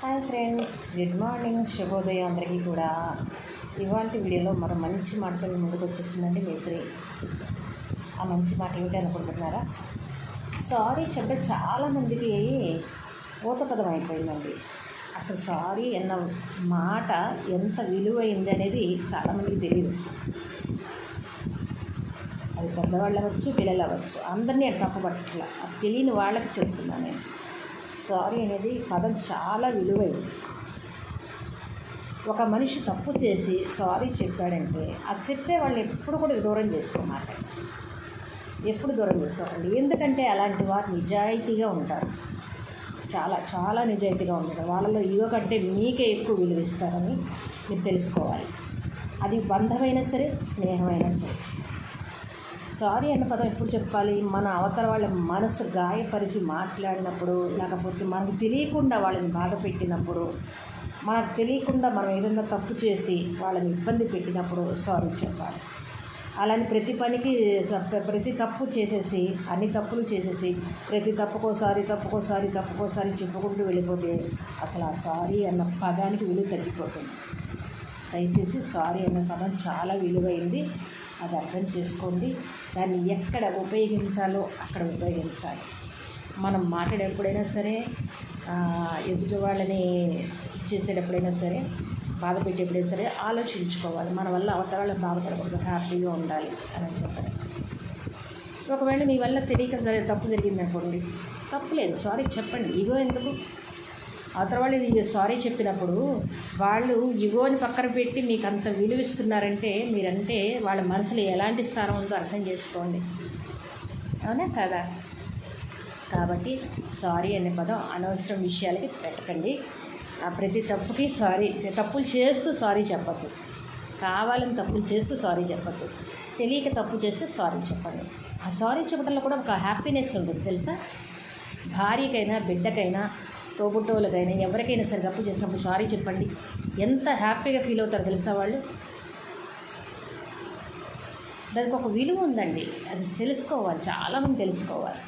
Hi friends, good morning, శుభోదయం అందరికీ కూడా. ఇవాళ వీడియోలో మరో మంచి మాటతో మీ ముందుకు వచ్చేసిందండి మేస్త్రి. ఆ మంచి మాట ఏమిటి అనుకుంటున్నారా? సారీ చెప్పడం చాలామందికి ఊతపదం అయిపోయిందండి. అసలు సారీ అన్న మాట ఎంత విలువైంది అనేది చాలామందికి తెలియదు. అది పెద్దవాళ్ళు అవ్వచ్చు, పిల్లలు అవ్వచ్చు, అందరినీ తప్పు పట్టట్ల. అది తెలియని వాళ్ళకి చెప్తున్నాను నేను. సారీ అనేది పదం చాలా విలువైంది. ఒక మనిషి తప్పు చేసి సారీ చెప్పాడంటే అది చెప్పే వాళ్ళు ఎప్పుడు కూడా దూరం చేసుకోమాట, ఎప్పుడు దూరం చేసుకోవాలి. ఎందుకంటే అలాంటి వారు నిజాయితీగా ఉంటారు, చాలా చాలా నిజాయితీగా ఉంటారు. వాళ్ళలో ఈగో కంటే మీకే ఎక్కువ విలువిస్తారని మీరు తెలుసుకోవాలి. అది బంధమైనా సరే, స్నేహమైనా సరే. సారీ అన్న పదం ఎప్పుడు చెప్పాలి? మన అవతల వాళ్ళ మనసు గాయపరిచి మాట్లాడినప్పుడు, లేకపోతే మనకు తెలియకుండా వాళ్ళని బాధ పెట్టినప్పుడు, మనకు తెలియకుండా మనం ఏదైనా తప్పు చేసి వాళ్ళని ఇబ్బంది పెట్టినప్పుడు సారీ చెప్పాలి. అలాని ప్రతి పనికి ప్రతి తప్పు చేసేసి, అన్ని తప్పులు చేసేసి ప్రతి తప్పుకోసారి చెప్పుకుంటూ వెళ్ళిపోతే అసలు ఆ సారీ అన్న పదానికి విలువ తగ్గిపోతుంది. దయచేసి సారీ అన్న పదం చాలా విలువైంది, అది అర్థం చేసుకోండి. దాన్ని ఎక్కడ ఉపయోగించాలో అక్కడ ఉపయోగించాలి. మనం మాట్లాడేటప్పుడైనా సరే, ఎదుటి వాళ్ళని చేసేటప్పుడైనా సరే, బాధ పెట్టేప్పుడైనా సరే ఆలోచించుకోవాలి. మన వల్ల అవతల వాళ్ళకి బాధపడకూడదు, హ్యాపీగా ఉండాలి అని చెప్పాలి. ఒకవేళ మీ వల్ల తెలియక సరే తప్పు జరిగింది అనుకోండి, తప్పు లేదు, సారీ చెప్పండి. ఇగో ఎందుకు? అవతల వాళ్ళు సారీ చెప్పినప్పుడు వాళ్ళు ఇగోని పక్కన పెట్టి మీకు అంత విలువిస్తున్నారంటే మీరంటే వాళ్ళ మనసులో ఎలాంటి స్థానం ఉందో అర్థం చేసుకోండి, అవునా కదా? కాబట్టి సారీ అనే పదం అనవసరం విషయాలకి పెట్టకండి. ప్రతి తప్పుకి సారీ, తప్పులు చేస్తూ సారీ చెప్పద్దు, కావాలని తప్పులు చేస్తూ సారీ చెప్పద్దు, తెలియక తప్పు చేస్తే సారీ చెప్పండి. ఆ సారీ చెప్పడంలో కూడా ఒక హ్యాపీనెస్ ఉంటుంది తెలుసా? భార్యకైనా, బిడ్డకైనా, తోబుట్టోళ్ళకైనా, ఎవరికైనా సరే తప్పు చేసినప్పుడు సారీ చెప్పండి, ఎంత హ్యాపీగా ఫీల్ అవుతారో తెలుసా వాళ్ళు. దానికి ఒక విలువ ఉందండి, అది తెలుసుకోవాలి, చాలామంది తెలుసుకోవాలి.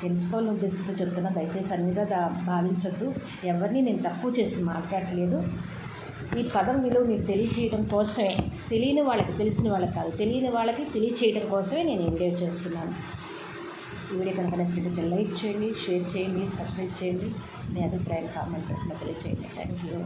తెలుసుకోవాలని ఉద్దేశంతో చెప్తున్నా, దయచేసి అన్నిగా భావించద్దు. ఎవరిని నేను తక్కువ చేసి మాట్లాడలేదు. ఈ పదం విలువ మీకు తెలియచేయడం కోసమే, తెలియని వాళ్ళకి, తెలిసిన వాళ్ళకి కాదు, తెలియని వాళ్ళకి తెలియచేయడం కోసమే నేను ఈ వీడియో చేస్తున్నాను. ఈ వీడియో కనుక నచ్చినట్లయితే లైక్ చేయండి, షేర్ చేయండి, సబ్స్క్రైబ్ చేయండి. మీ అభిప్రాయాలు కామెంట్ రూపంలో తెలియచేయండి. Thank you.